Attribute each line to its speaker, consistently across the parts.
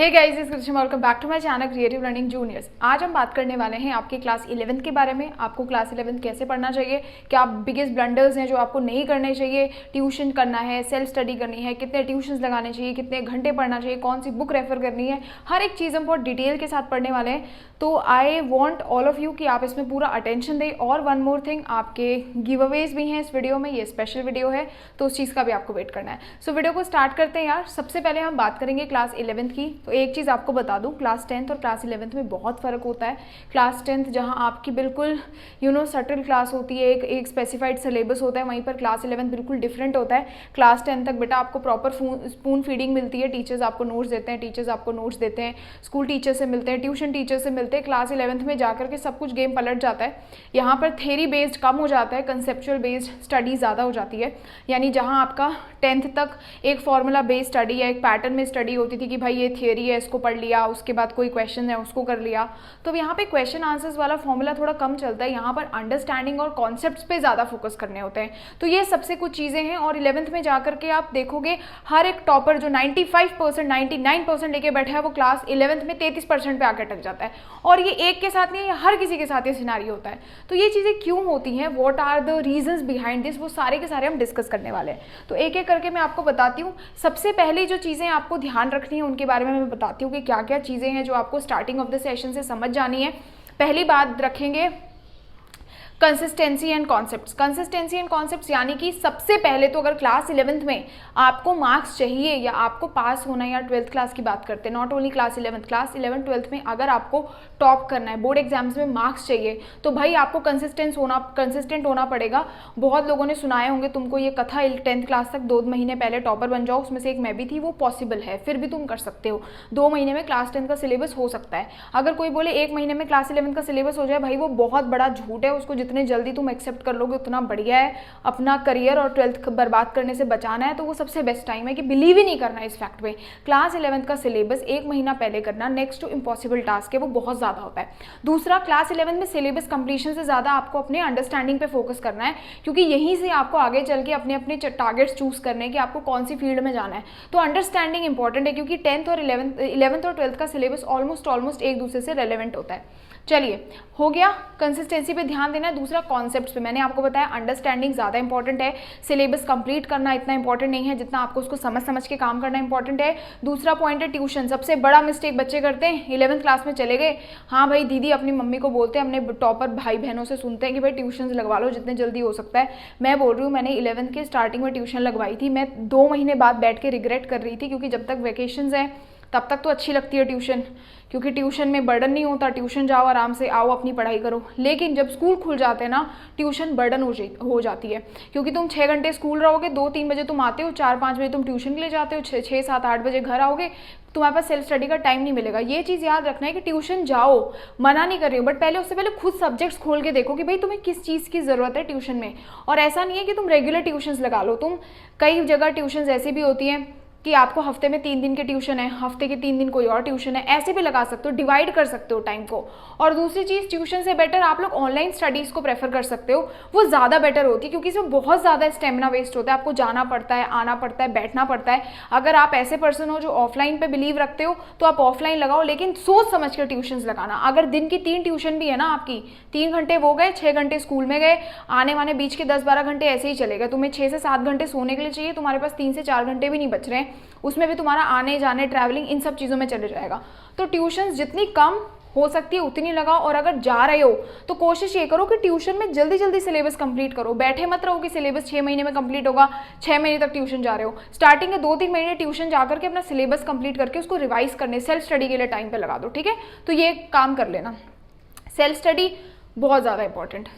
Speaker 1: हे guys, इस Krishna welcome back to my channel creative learning juniors. आज हम बात करने वाले हैं आपके क्लास 11th के बारे में। आपको क्लास 11th कैसे पढ़ना चाहिए, क्या बिगेस्ट ब्लंडर्स हैं जो आपको नहीं करने चाहिए, ट्यूशन करना है, सेल्फ स्टडी करनी है, कितने ट्यूशन्स लगाने चाहिए, कितने घंटे पढ़ना चाहिए, कौन सी बुक रेफर करनी है, हर एक चीज़ हम बहुत डिटेल के साथ पढ़ने वाले हैं। तो I want all of you कि आप इसमें पूरा अटेंशन दें। और वन मोर थिंग, आपके गिव अवेज भी हैं इस वीडियो में, ये स्पेशल वीडियो है तो उस चीज़ का भी आपको वेट करना है। सो वीडियो को स्टार्ट करते हैं यार। सबसे पहले हम बात करेंगे क्लास 11th की। तो एक चीज़ आपको बता दूं, क्लास 10th और क्लास 11th में बहुत फ़र्क होता है। क्लास 10th जहां आपकी बिल्कुल सटल क्लास होती है, एक स्पेसिफाइड सिलेबस होता है, वहीं पर क्लास 11th बिल्कुल डिफरेंट होता है। क्लास 10 तक बेटा आपको प्रॉपर स्पून फीडिंग मिलती है, टीचर्स आपको नोट्स देते हैं, स्कूल टीचर से मिलते हैं, ट्यूशन टीचर से मिलते हैं। क्लास 11th में जाकर के सब कुछ गेम पलट जाता है। यहाँ पर थेरी बेस्ड कम हो जाता है, कंसेप्चुअल बेस्ड स्टडी ज़्यादा हो जाती है। यानी जहाँ आपका 10th तक एक फॉर्मूला बेस्ड स्टडी या एक पैटर्न में स्टडी होती थी कि भाई ये थियरी है, इसको पढ़ लिया, उसके बाद कोई क्वेश्चन है उसको कर लिया, तो यहाँ पे क्वेश्चन आंसर्स वाला फॉर्मूला थोड़ा कम चलता है। यहाँ पर अंडरस्टैंडिंग और कॉन्सेप्ट्स पे ज़्यादा फोकस करने होते हैं। तो ये सबसे कुछ चीज़ें हैं। और 11th में जाकर के आप देखोगे हर एक टॉपर जो 95% 99% लेके बैठा है, वो क्लास 11th में 33% पे आकर अटक जाता है। और ये एक के साथ नहीं, हर किसी के साथ ये सिनारियो होता है। तो ये चीज़ें क्यों होती हैं, what are the reasons behind this, वो सारे के सारे हम डिस्कस करने वाले हैं। तो एक एक करके मैं आपको बताती हूँ। सबसे पहले जो चीज़ें आपको ध्यान रखनी है उनके बारे में मैं बताती हूँ कि क्या क्या चीज़ें हैं जो आपको स्टार्टिंग ऑफ द सेशन से समझ जानी है। पहली बात रखेंगे consistency and concepts. Consistency and concepts यानी कि सबसे पहले तो अगर क्लास 11th में आपको मार्क्स चाहिए या आपको पास होना है, या 12th क्लास की बात करते हैं, not only class 11th, class 11 12th में अगर आपको टॉप करना है, बोर्ड एग्जाम्स में मार्क्स चाहिए, तो भाई आपको कंसिस्टेंट होना पड़ेगा। बहुत लोगों ने सुनाए होंगे तुमको ये कथा, 10th क्लास तक 2 महीने पहले टॉपर बन जाओ, उसमें से एक मैं भी थी, वो पॉसिबल है, फिर भी तुम कर सकते हो। 2 महीने में क्लास 10 का सिलेबस हो सकता है। अगर कोई बोले 1 महीने में क्लास 11 का सिलेबस हो जाए, भाई वो बहुत बड़ा झूठ है। उसको जितने जल्दी तुम एक्सेप्ट कर लोगे उतना बढ़िया है। अपना करियर और 12th बर्बाद करने से बचाना है तो वो सबसे बेस्ट टाइम है कि बिलीव ही नहीं करना इस फैक्ट में। क्लास 11th का सिलेबस 1 महीना पहले करना नेक्स्ट टू इम्पॉसिबल टास्क है, वो बहुत ज़्यादा होता है। दूसरा, क्लास 11th में सिलेबस कंप्लीशन से ज़्यादा आपको अपने अंडरस्टैंडिंग पे फोकस करना है, क्योंकि यहीं से आपको आगे चल के अपने अपने टारगेट्स चूज करने कि आपको कौन सी फील्ड में जाना है। तो अंडरस्टैंडिंग इंपॉर्टेंट है, क्योंकि 10th और 11th और 12th का सिलेबस ऑलमोस्ट एक दूसरे से रेलेवेंट होता है। चलिए, हो गया, कंसिस्टेंसी पे ध्यान देना है। दूसरा, कॉन्सेप्ट्स पे मैंने आपको बताया अंडरस्टैंडिंग ज़्यादा इंपॉर्टेंट है। सिलेबस कंप्लीट करना इतना इंपॉर्टेंट नहीं है जितना आपको उसको समझ के काम करना इंपॉर्टेंट है। दूसरा पॉइंट है ट्यूशन। सबसे बड़ा मिस्टेक बच्चे करते हैं, 11th क्लास में चले गए, हाँ भाई दीदी अपनी मम्मी को बोलते हैं, अपने टॉपर भाई बहनों से सुनते हैं कि भाई ट्यूशन लगवा लो जितने जल्दी हो सकता है। मैं बोल रही हूँ, मैंने 11th के स्टार्टिंग में ट्यूशन लगवाई थी। मैं 2 महीने बाद बैठ के रिग्रेट कर रही थी, क्योंकि जब तक वैकेशंस हैं तब तक तो अच्छी लगती है ट्यूशन, क्योंकि ट्यूशन में बर्डन नहीं होता, ट्यूशन जाओ आराम से, आओ अपनी पढ़ाई करो। लेकिन जब स्कूल खुल जाते हैं ना, ट्यूशन बर्डन हो जाती है, क्योंकि तुम 6 घंटे स्कूल रहोगे, 2-3 बजे तुम आते हो, 4-5 बजे तुम ट्यूशन के लिए जाते हो, 6-7-8 बजे घर आओगे, तुम्हारे पास सेल्फ स्टडी का टाइम नहीं मिलेगा। ये चीज़ याद रखना है कि ट्यूशन जाओ, मना नहीं कर रही हो, बट पहले उससे पहले खुद सब्जेक्ट्स खोल के देखो कि भाई तुम्हें किस चीज़ की ज़रूरत है ट्यूशन में। और ऐसा नहीं है कि तुम रेगुलर ट्यूशन्स लगा लो, तुम कई जगह ट्यूशन्स ऐसी भी होती हैं कि आपको हफ्ते में 3 दिन के ट्यूशन है, हफ्ते के 3 दिन कोई और ट्यूशन है, ऐसे भी लगा सकते हो, डिवाइड कर सकते हो टाइम को। और दूसरी चीज़, ट्यूशन से बेटर आप लोग ऑनलाइन स्टडीज़ को प्रेफर कर सकते हो, वो ज़्यादा बेटर होती है, क्योंकि इसमें बहुत ज़्यादा स्टेमिना वेस्ट होता है, आपको जाना पड़ता है, आना पड़ता है, बैठना पड़ता है। अगर आप ऐसे पर्सन हो जो ऑफलाइन पे बिलीव रखते हो तो आप ऑफलाइन लगाओ, लेकिन सोच समझ कर ट्यूशन लगाना। अगर दिन की 3 ट्यूशन भी है ना आपकी, 3 घंटे वो गए, 6 घंटे स्कूल में गए, आने वाने बीच के 10-12 घंटे ऐसे ही चले गए। तुम्हें 6 से 7 घंटे सोने के लिए चाहिए, तुम्हारे पास 3 से 4 घंटे भी नहीं बच रहे हैं, उसमें भी तुम्हारा आने जाने, ट्रैवलिंग, इन सब चीज़ों में चले जाएगा। तो ट्यूशन्स जितनी कम हो सकती है उतनी लगाओ। और अगर जा रहे हो तो कोशिश ये करो कि ट्यूशन में जल्दी जल्दी सिलेबस कंप्लीट करो। बैठे मत रहो कि सिलेबस 6 महीने में कंप्लीट होगा, 6 महीने तक ट्यूशन जा रहे हो। स्टार्टिंग के 2-3 महीने ट्यूशन जाकर के अपना सिलेबस कंप्लीट करके उसको रिवाइज करने, सेल्फ स्टडी के लिए टाइम पे लगा दो, ठीक है। तो ये काम कर लेना। सेल्फ स्टडी बहुत ज़्यादा इंपॉर्टेंट,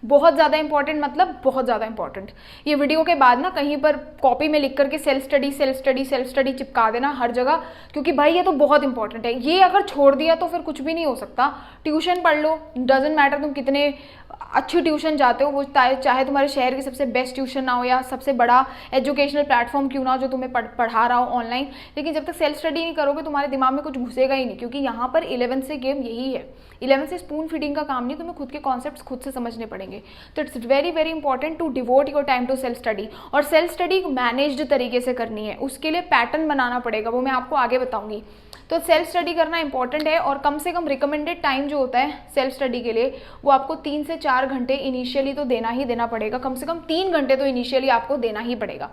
Speaker 1: बहुत ज़्यादा इंपॉर्टेंट, मतलब बहुत ज़्यादा इंपॉर्टेंट। ये वीडियो के बाद ना कहीं पर कॉपी में लिख करके सेल्फ स्टडी चिपका देना हर जगह, क्योंकि भाई ये तो बहुत इंपॉर्टेंट है। ये अगर छोड़ दिया तो फिर कुछ भी नहीं हो सकता। ट्यूशन पढ़ लो, डजेंट मैटर तुम कितने अच्छी ट्यूशन जाते हो, वो चाहे तुम्हारे शहर की सबसे बेस्ट ट्यूशन ना हो या सबसे बड़ा एजुकेशनल प्लेटफॉर्म क्यों ना हो जो तुम्हें पढ़ा रहा हो ऑनलाइन, लेकिन जब तक सेल्फ स्टडी नहीं करोगे तुम्हारे दिमाग में कुछ घुसेगा ही नहीं। क्योंकि यहाँ पर 11th से गेम यही है, 11th से स्पून फीडिंग का काम नहीं, तुम्हें खुद के कॉन्सेप्ट्स खुद से समझने पड़ेंगे। जाएंगे। तो it's very very important to devote your time to self study, और सेल्फ स्टडी मैनेज्ड तरीके से करनी है, उसके लिए पैटर्न बनाना पड़ेगा, वो मैं आपको आगे बताऊंगी। तो सेल्फ स्टडी करना इंपॉर्टेंट है, और कम से कम रिकमेंडेड टाइम जो होता है सेल्फ स्टडी के लिए वो आपको 3 से 4 घंटे इनिशियली तो देना ही देना पड़ेगा, कम से कम 3 घंटे तो इनिशियली आपको देना ही पड़ेगा।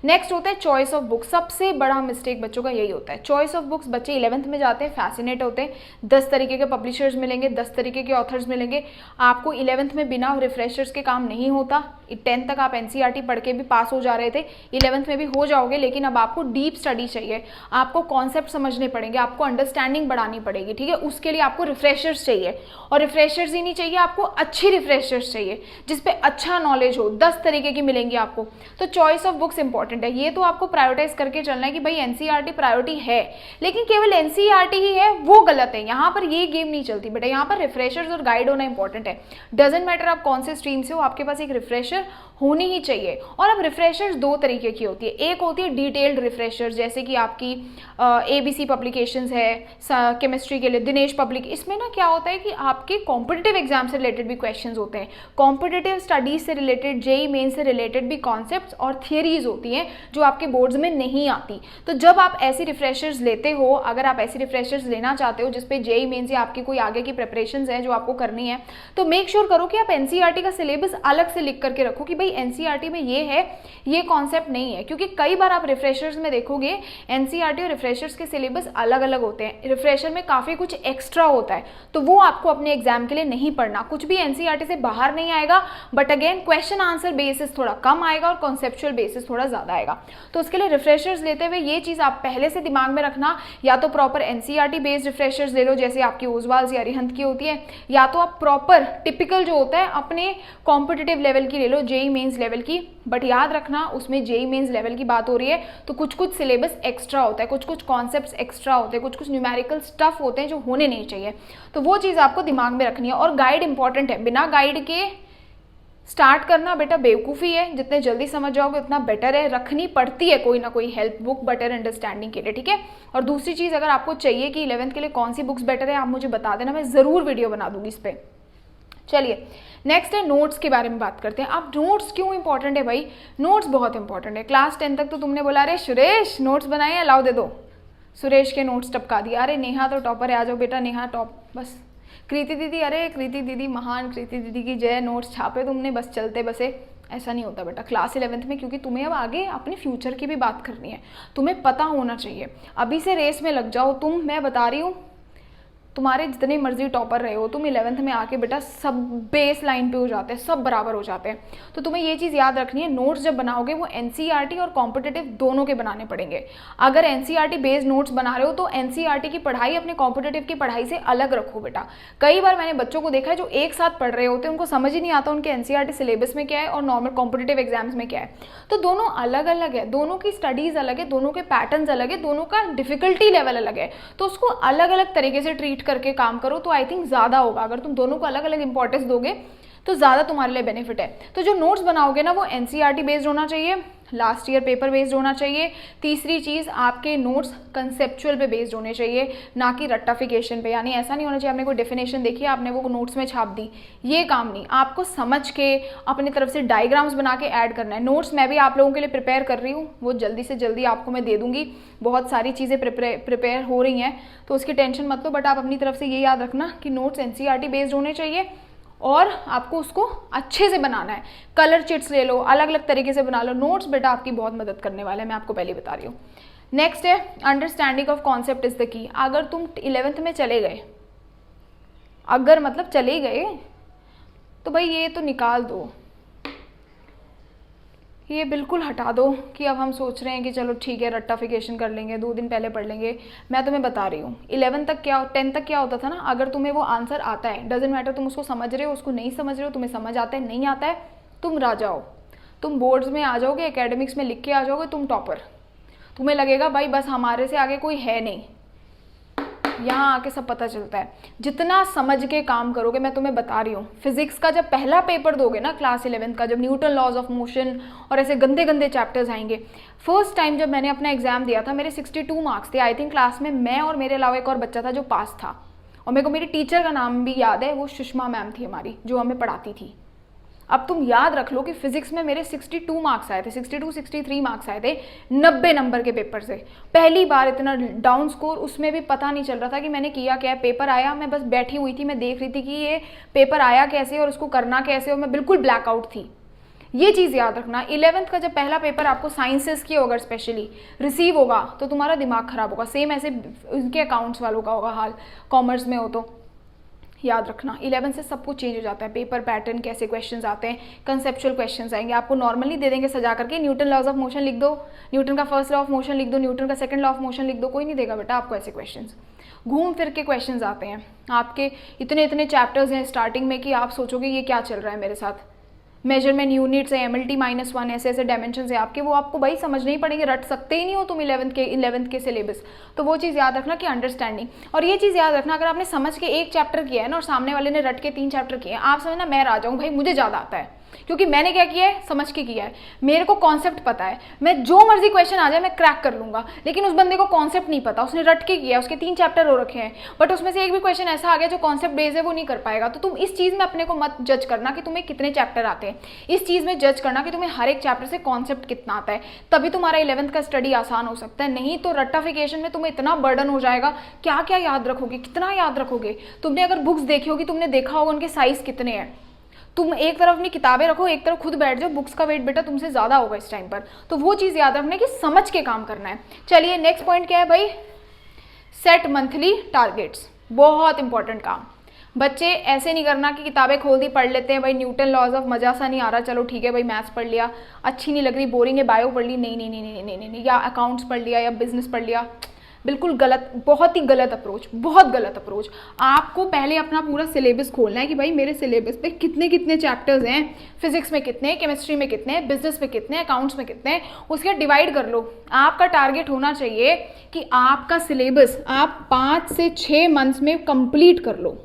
Speaker 1: नेक्स्ट होता है चॉइस ऑफ बुक्स। सबसे बड़ा मिस्टेक बच्चों का यही होता है, चॉइस ऑफ बुक्स। बच्चे 11th में जाते हैं, फैसिनेट होते हैं, 10 तरीके के पब्लिशर्स मिलेंगे, 10 तरीके के ऑथर्स मिलेंगे। आपको 11th में बिना रिफ्रेशर्स के काम नहीं होता। 10th तक आप NCERT पढ़ के भी पास हो जा रहे थे, 11th में भी हो जाओगे, लेकिन अब आपको डीप स्टडी चाहिए, आपको कॉन्सेप्ट समझने पड़ेंगे, आपको अंडरस्टैंडिंग बढ़ानी पड़ेगी, ठीक है। उसके लिए आपको रिफ्रेशर्स चाहिए, और रिफ्रेशर्स ही नहीं चाहिए, आपको अच्छी रिफ्रेशर्स चाहिए जिसपे अच्छा नॉलेज हो। 10 तरीके की मिलेंगी आपको। तो चॉइस ऑफ बुक्स इंपॉर्टेंट है, ये तो आपको प्रायोरिटाइज करके चलना है कि भाई NCERT प्रायोरिटी है, लेकिन केवल NCERT ही है वो गलत है। यहाँ पर ये गेम नहीं चलती बेटा, यहाँ पर रिफ्रेशर्स और गाइड होना इंपॉर्टेंट है। डजेंट मैटर आप कौन से स्ट्रीम से हो, आपके पास एक रिफ्रेशर होनी ही चाहिए। और अब रिफ्रेशर्स 2 तरीके की होती है, एक होती है डिटेल्ड रिफ्रेशर्स, जैसे कि आपकी ABC पब्लिकेशंस है केमिस्ट्री के लिए, दिनेश पब्लिक। इसमें ना क्या होता है कि आपके कॉम्पिटिटिव एग्जाम से रिलेटेड भी क्वेश्चंस होते हैं, कॉम्पिटिटिव स्टडीज से रिलेटेड, JEE मेन से रिलेटेड भी कॉन्सेप्ट्स और थियरीज होती हैं जो आपके बोर्ड्स में नहीं आती। तो जब आप ऐसी रिफ्रेशर्स लेते हो, अगर आप ऐसी रिफ्रेशर्स लेना चाहते हो जिसपे JEE मेन से आपकी कोई आगे की प्रिपरेशंस है जो आपको करनी है, तो मेक श्योर करो कि आप NCERT का सिलेबस अलग से लिख करके रखो कि भाई NCERT में ये है, ये कॉन्सेप्ट नहीं है। क्योंकि कई बार आप रिफ्रेशर्स में देखोगे NCERT और रिफ्रेशर्स के सिलेबस अलग अलग होते हैं, रिफ्रेशर में काफ़ी कुछ एक्स्ट्रा होता है, तो वो आपको अपने एग्जाम के लिए नहीं पढ़ना। कुछ भी NCERT से बाहर नहीं आएगा, but again question answer basis थोड़ा कम आएगा और कॉन्सेप्चुअल बेसिस थोड़ा ज़्यादा आएगा। तो उसके लिए रिफ्रेशर्स लेते हुए ये चीज़ आप पहले से दिमाग में रखना, या तो प्रॉपर NCERT बेस्ड रिफ्रेशर्स ले लो जैसे आपकी ओजवाल्स या अरिहंत की होती है, या तो आप प्रॉपर टिपिकल जो होता है अपने कॉम्पिटिटिव लेवल की ले लो, JEE मेंस लेवल की। बट याद रखना उसमें JEE मेंस लेवल की बात हो रही है तो कुछ कुछ सिलेबस एक्स्ट्रा होता है, कुछ कुछ कॉन्सेप्ट्स एक्स्ट्रा होते हैं, कुछ कुछ न्यूमेरिकल स्टफ होते हैं जो होने नहीं चाहिए। तो वो चीज़ आपको दिमाग में रखनी है। और गाइड इंपॉर्टेंट है, बिना गाइड के स्टार्ट करना बेटा बेवकूफ़ी है, जितने जल्दी समझ जाओगे उतना बेटर है। रखनी पड़ती है कोई ना कोई हेल्प बुक बेटर अंडरस्टैंडिंग के लिए, ठीक है। और दूसरी चीज़, अगर आपको चाहिए कि 11th के लिए कौन सी बुक्स बेटर है, आप मुझे बता देना, मैं ज़रूर वीडियो बना दूंगी इस पर। चलिए नेक्स्ट है नोट्स के बारे में बात करते हैं। अब नोट्स क्यों इंपॉर्टेंट है भाई? नोट्स बहुत इंपॉर्टेंट है। क्लास 10 तक तो तुमने बोला अरे सुरेश नोट्स बनाए हैं, लाओ दे दो, सुरेश के नोट्स टपका दिया। अरे नेहा तो टॉपर है, आ जाओ बेटा नेहा टॉप, बस। कृति दीदी, अरे कृति दीदी महान, कृति दीदी की जय, नोट्स छापे तुमने, बस चलते बसे। ऐसा नहीं होता बेटा क्लास 11th में, क्योंकि तुम्हें अब आगे अपने फ्यूचर की भी बात करनी है, तुम्हें पता होना चाहिए। अभी से रेस में लग जाओ तुम, मैं बता रही हूँ, तुम्हारे जितने मर्जी टॉपर रहे हो तुम 11th में आके बेटा सब बेस लाइन पे हो जाते हैं, सब बराबर हो जाते हैं। तो तुम्हें ये चीज़ याद रखनी है, नोट्स जब बनाओगे वो NCERT और कॉम्पिटिटिव दोनों के बनाने पड़ेंगे। अगर NCERT बेस्ड नोट्स बना रहे हो तो NCERT की पढ़ाई अपने कॉम्पिटिटिव की पढ़ाई से अलग रखो बेटा। कई बार मैंने बच्चों को देखा है जो एक साथ पढ़ रहे होते हैं, उनको समझ ही नहीं आता उनके NCERT सिलेबस में क्या है और नॉर्मल कॉम्पिटिटिव एग्जाम्स में क्या है। तो दोनों अलग अलग है, दोनों की स्टडीज़ अलग है, दोनों के पैटर्न्स अलग है, दोनों का डिफिकल्टी लेवल अलग है, तो उसको अलग अलग तरीके से ट्रीट करके काम करो तो आई थिंक ज़्यादा होगा। अगर तुम दोनों को अलग अलग इंपॉर्टेंस दोगे तो ज़्यादा तुम्हारे लिए बेनिफिट है। तो जो नोट्स बनाओगे ना वो NCERT बेस्ड होना चाहिए, लास्ट ईयर पेपर बेस्ड होना चाहिए। तीसरी चीज़, आपके नोट्स कंसेप्चुअल पे बेस्ड होने चाहिए, ना कि रट्टाफिकेशन पे। यानी ऐसा नहीं होना चाहिए आपने कोई डेफिनेशन देखी आपने वो नोट्स में छाप दी, ये काम नहीं। आपको समझ के अपनी तरफ से डायग्राम्स बना के ऐड करना है। नोट्स मैं भी आप लोगों के लिए प्रिपेयर कर रही हूँ, वो जल्दी से जल्दी आपको मैं दे दूँगी। बहुत सारी चीज़ें प्रिपेयर हो रही हैं तो उसकी टेंशन मत लो, बट आप अपनी तरफ से ये याद रखना कि नोट्स NCERT बेस्ड होने चाहिए और आपको उसको अच्छे से बनाना है। कलर चिट्स ले लो, अलग अलग तरीके से बना लो। नोट्स बेटा आपकी बहुत मदद करने वाले हैं, मैं आपको पहले बता रही हूँ। नेक्स्ट है understanding of concept is the key. अगर तुम 11th में चले गए, अगर मतलब चले गए तो भाई ये तो निकाल दो, ये बिल्कुल हटा दो कि अब हम सोच रहे हैं कि चलो ठीक है रट्टाफिकेशन कर लेंगे, 2 दिन पहले पढ़ लेंगे। मैं तुम्हें बता रही हूँ 11 तक क्या 10 तक क्या होता था ना, अगर तुम्हें वो आंसर आता है, डजेंट मैटर तुम उसको समझ रहे हो उसको नहीं समझ रहे हो, तुम्हें समझ आता है नहीं आता है, तुम राजा हो, तुम बोर्ड्स में आ जाओगे, एकेडमिक्स में लिख के आ जाओगे, तुम टॉपर। तुम्हें लगेगा भाई बस हमारे से आगे कोई है नहीं, यहाँ आके सब पता चलता है। जितना समझ के काम करोगे, मैं तुम्हें बता रही हूँ, फिजिक्स का जब पहला पेपर दोगे ना क्लास 11 का, जब न्यूटन लॉज ऑफ मोशन और ऐसे गंदे गंदे चैप्टर्स आएंगे। फर्स्ट टाइम जब मैंने अपना एग्जाम दिया था मेरे 62 मार्क्स थे आई थिंक। क्लास में मैं और मेरे अलावा एक और बच्चा था जो पास था, और मेरे को मेरी टीचर का नाम भी याद है, वो सुषमा मैम थी हमारी जो हमें पढ़ाती थी। अब तुम याद रख लो कि फिजिक्स में मेरे 62 मार्क्स आए थे, 62 63 मार्क्स आए थे 90 नंबर के पेपर से। पहली बार इतना डाउन स्कोर, उसमें भी पता नहीं चल रहा था कि मैंने किया क्या है। पेपर आया, मैं बस बैठी हुई थी, मैं देख रही थी कि ये पेपर आया कैसे और उसको करना कैसे, और मैं बिल्कुल ब्लैकआउट थी। ये चीज़ याद रखना, 11th का जब पहला पेपर आपको साइंसेस की होगा स्पेशली रिसीव होगा तो तुम्हारा दिमाग खराब होगा। सेम ऐसे उनके अकाउंट्स वालों का होगा हाल, कॉमर्स में हो तो याद रखना 11 से सब कुछ चेंज हो जाता है। पेपर पैटर्न, कैसे क्वेश्चंस आते हैं, कंसेप्चुअल क्वेश्चंस आएंगे। आपको नॉर्मली दे देंगे सजा करके, न्यूटन लॉज ऑफ मोशन लिख दो, न्यूटन का फर्स्ट लॉ ऑफ मोशन लिख दो, न्यूटन का सेकंड लॉ ऑफ मोशन लिख दो, कोई नहीं देगा बेटा आपको ऐसे क्वेश्चंस। घूम फिर के क्वेश्चंस आते हैं आपके, इतने इतने चैप्टर्स हैं स्टार्टिंग में कि आप सोचोगे ये क्या चल रहा है मेरे साथ। मेजरमेंट यूनिट्स है, MLT -1, ऐसे ऐसे डायमेंशन है आपके, वो आपको भाई समझने ही पड़ेंगे, रट सकते ही नहीं हो तुम 11th के सिलेबस। तो वो चीज़ याद रखना कि अंडरस्टैंडिंग, और ये चीज़ याद रखना अगर आपने समझ के एक चैप्टर किया है ना और सामने वाले ने रट के 3 चैप्टर किए हैं, आप समझना मैं आ जाऊँ भाई मुझे ज़्यादा आता है, क्योंकि मैंने क्या किया है, समझ के किया है, मेरे को कॉन्सेप्ट पता है, मैं जो मर्जी क्वेश्चन आ जाए मैं क्रैक कर लूंगा। लेकिन उस बंदे को कॉन्सेप्ट नहीं पता, उसने रट के किया है, उसके 3 चैप्टर हो रखे हैं, बट उसमें से एक भी क्वेश्चन ऐसा आ गया जो कॉन्सेप्ट बेस है, वो नहीं कर पाएगा। तो तुम इस चीज़ में अपने को मत जज करना कि तुम्हें कितने चैप्टर आते हैं, इस चीज़ में जज करना कि तुम्हें हर एक चैप्टर से कॉन्सेप्ट कितना आता है, तभी तुम्हारा 11th का स्टडी आसान हो सकता है। नहीं तो रट्टाफिकेशन में तुम्हें इतना बर्डन हो जाएगा, क्या क्या याद रखोगे, कितना याद रखोगे। तुमने अगर बुक्स देखी होगी, तुमने देखा होगा उनके साइज कितने हैं। तुम एक तरफ अपनी किताबें रखो, एक तरफ खुद बैठ जाओ, बुक्स का वेट बेटा तुमसे ज़्यादा होगा इस टाइम पर। तो वो चीज़ याद रखना कि समझ के काम करना है। चलिए नेक्स्ट पॉइंट क्या है भाई, सेट मंथली टारगेट्स, बहुत इंपॉर्टेंट काम। बच्चे ऐसे नहीं करना कि किताबें खोल दी पढ़ लेते हैं, भाई न्यूटन लॉज ऑफ मजा सा नहीं आ रहा, चलो ठीक है भाई मैथ्स पढ़ लिया, अच्छी नहीं लग रही, बोरिंग है, बायो पढ़ ली, नहीं नहीं नहीं नहीं नहीं नहीं, या अकाउंट्स पढ़ लिया या बिजनेस पढ़ लिया, बिल्कुल गलत, बहुत ही गलत अप्रोच, बहुत गलत अप्रोच। आपको पहले अपना पूरा सिलेबस खोलना है कि भाई मेरे सिलेबस पे कितने कितने चैप्टर्स हैं, फिजिक्स में कितने, केमिस्ट्री में कितने, बिजनेस में कितने, अकाउंट्स में कितने, उसके डिवाइड कर लो। आपका टारगेट होना चाहिए कि आपका सिलेबस आप 5 से 6 मंथ्स में कंप्लीट कर लो।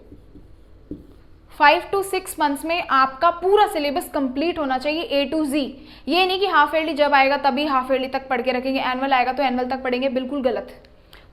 Speaker 1: 5 to 6 मंथ्स में आपका पूरा सिलेबस कंप्लीट होना चाहिए A to Z। ये नहीं कि हाफ ईयरली जब आएगा तभी हाफ ईयरली तक पढ़ के रखेंगे, एनुअल आएगा तो एनुअल तक पढ़ेंगे, बिल्कुल गलत।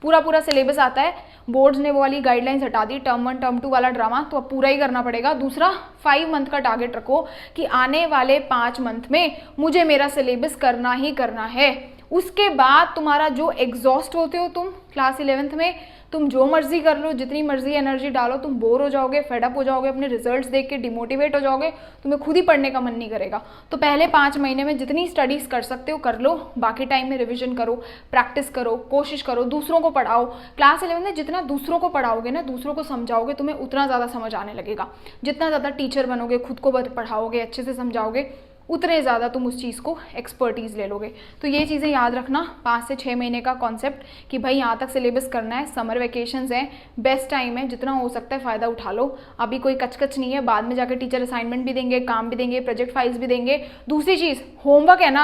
Speaker 1: पूरा पूरा सिलेबस आता है, बोर्ड्स ने वो वाली गाइडलाइंस हटा दी, टर्म 1 टर्म 2 वाला ड्रामा, तो अब पूरा ही करना पड़ेगा। दूसरा 5 मंथ का टारगेट रखो कि आने वाले 5 मंथ में मुझे मेरा सिलेबस करना ही करना है। उसके बाद तुम्हारा जो एग्जॉस्ट होते हो तुम क्लास 11th में, तुम जो मर्जी कर लो, जितनी मर्जी एनर्जी डालो, तुम बोर हो जाओगे, फेडअप हो जाओगे, अपने रिजल्ट्स देख के डिमोटिवेट हो जाओगे, तुम्हें खुद ही पढ़ने का मन नहीं करेगा। तो पहले 5 महीने में जितनी स्टडीज़ कर सकते हो कर लो, बाकी टाइम में रिविजन करो, प्रैक्टिस करो, कोशिश करो, दूसरों को पढ़ाओ। क्लास 11 में जितना दूसरों को पढ़ाओगे ना, दूसरों को समझाओगे, तुम्हें उतना ज़्यादा समझ आने लगेगा। जितना ज़्यादा टीचर बनोगे, खुद को पढ़ाओगे, अच्छे से समझाओगे, उतने ज़्यादा तुम उस चीज़ को एक्सपर्टीज़ ले लोगे। तो ये चीज़ें याद रखना, 5 से 6 महीने का कॉन्सेप्ट कि भाई यहाँ तक सिलेबस करना है, समर वेकेशंस हैं, बेस्ट टाइम है, जितना हो सकता है फ़ायदा उठा लो। अभी कोई कचकच नहीं है, बाद में जाकर टीचर असाइनमेंट भी देंगे, काम भी देंगे, प्रोजेक्ट फाइल्स भी देंगे। दूसरी चीज़ होमवर्क है ना,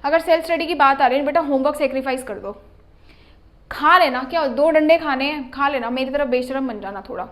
Speaker 1: अगर सेल्फ स्टडी की बात आ रही है बेटा, होमवर्क सेक्रीफाइस कर दो, खा लेना, क्या 2 डंडे खाने हैं, खा लेना, मेरी तरफ बेशरम बन जाना थोड़ा।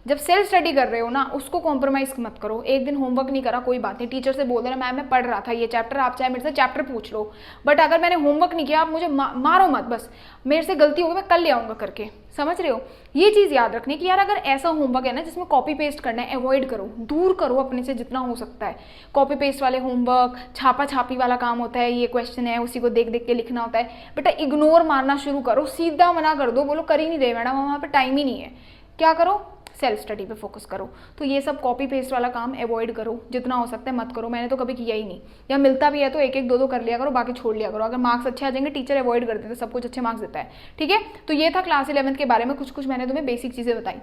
Speaker 1: जब सेल्फ स्टडी कर रहे हो ना, उसको कॉम्प्रोमाइज़ मत करो। एक दिन होमवर्क नहीं करा कोई बात नहीं, टीचर से बोल देना मैम मैं पढ़ रहा था ये चैप्टर, आप चाहे मेरे से चैप्टर पूछ लो, बट अगर मैंने होमवर्क नहीं किया आप मुझे मारो मत, बस मेरे से गलती होगी मैं कल ले आऊँगा करके, समझ रहे हो। ये चीज़ याद रखनी कि यार अगर ऐसा होमवर्क है ना जिसमें कॉपी पेस्ट करना है, अवॉइड करो, दूर करो अपने से जितना हो सकता है। कॉपी पेस्ट वाले होमवर्क, छापा छापी वाला काम होता है, ये क्वेश्चन है उसी को देख देख के लिखना होता है, बेटा इग्नोर मारना शुरू करो, सीधा मना कर दो, बोलो कर ही नहीं रहे मैडम, वहाँ पर टाइम ही नहीं है। क्या करो, सेल्फ स्टडी पे फोकस करो। तो ये सब कॉपी पेस्ट वाला काम अवॉइड करो, जितना हो सकता है मत करो। मैंने तो कभी किया ही नहीं, या मिलता भी है तो 1-1 2-2 कर लिया करो, बाकी छोड़ लिया करो। अगर मार्क्स अच्छे आ जाएंगे, टीचर अवॉइड कर देते, सब कुछ अच्छे मार्क्स देता है, ठीक है। तो ये था क्लास 11th के बारे में कुछ मैंने तुम्हें बेसिक चीज़ें बताई।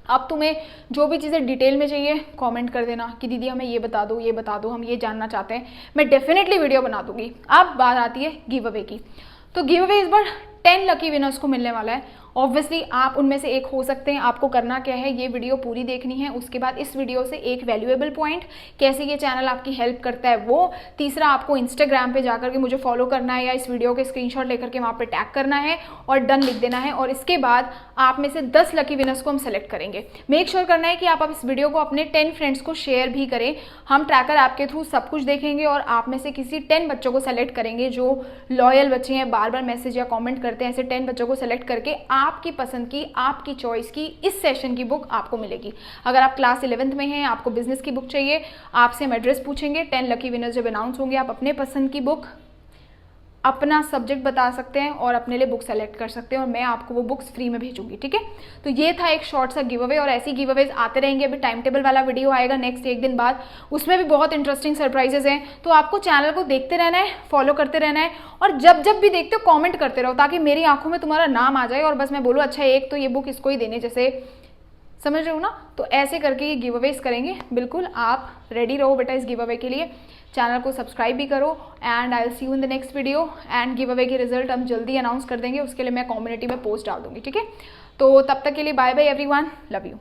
Speaker 1: अब तुम्हें जो भी चीज़ें डिटेल में चाहिए कमेंट कर देना कि दीदी हमें ये बता दो, ये बता दो, हम ये जानना चाहते हैं, मैं डेफिनेटली वीडियो बना दूंगी। अब बात आती है गिव अवे की। तो गिव अवे इस बार 10 लकी विनर्स को मिलने वाला है। ऑब्वियसली आप उनमें से एक हो सकते हैं। आपको करना क्या है, ये वीडियो पूरी देखनी है, उसके बाद इस वीडियो से एक वैल्यूएबल पॉइंट, कैसे ये चैनल आपकी हेल्प करता है वो। तीसरा, आपको इंस्टाग्राम पे जाकर के मुझे फॉलो करना है या इस वीडियो के स्क्रीनशॉट लेकर के वहाँ पे टैग करना है और डन लिख देना है। और इसके बाद आप में से 10 लकी विनर्स को हम सेलेक्ट करेंगे। मेक श्योर करना है कि आप इस वीडियो को अपने 10 फ्रेंड्स को शेयर भी करें। हम ट्रैकर ऐप के थ्रू सब कुछ देखेंगे और आप में से किसी 10 बच्चों को सेलेक्ट करेंगे जो लॉयल बच्चे हैं, बार बार मैसेज या कॉमेंट करते हैं। ऐसे 10 बच्चों को सेलेक्ट करके आपकी पसंद की, आपकी चॉइस की इस सेशन की बुक आपको मिलेगी। अगर आप क्लास 11th में हैं, आपको बिजनेस की बुक चाहिए, आपसे हम एड्रेस पूछेंगे, 10 लकी विनर्स जब अनाउंस होंगे आप अपने पसंद की बुक, अपना सब्जेक्ट बता सकते हैं और अपने लिए बुक सेलेक्ट कर सकते हैं और मैं आपको वो बुक्स फ्री में भेजूंगी, ठीक है। तो ये था एक शॉर्ट सा गिव अवे और ऐसी गिव अवेज आते रहेंगे। अभी टाइम टेबल वाला वीडियो आएगा नेक्स्ट एक दिन बाद, उसमें भी बहुत इंटरेस्टिंग सरप्राइजेज हैं। तो आपको चैनल को देखते रहना है, फॉलो करते रहना है और जब जब भी देखते हो कॉमेंट करते रहो ताकि मेरी आंखों में तुम्हारा नाम आ जाए और बस मैं बोलूँ अच्छा एक तो ये बुक इसको ही देने, जैसे समझ रहे हो ना। तो ऐसे करके ये गिव अवेज करेंगे। बिल्कुल आप रेडी रहो बेटा इस गिव अवे के लिए। चैनल को सब्सक्राइब भी करो and I will see you in the next video. And give away के रिजल्ट हम जल्दी अनाउंस कर देंगे, उसके लिए मैं कम्युनिटी में पोस्ट डाल दूंगी, ठीक है। तो तब तक के लिए bye bye everyone, love you.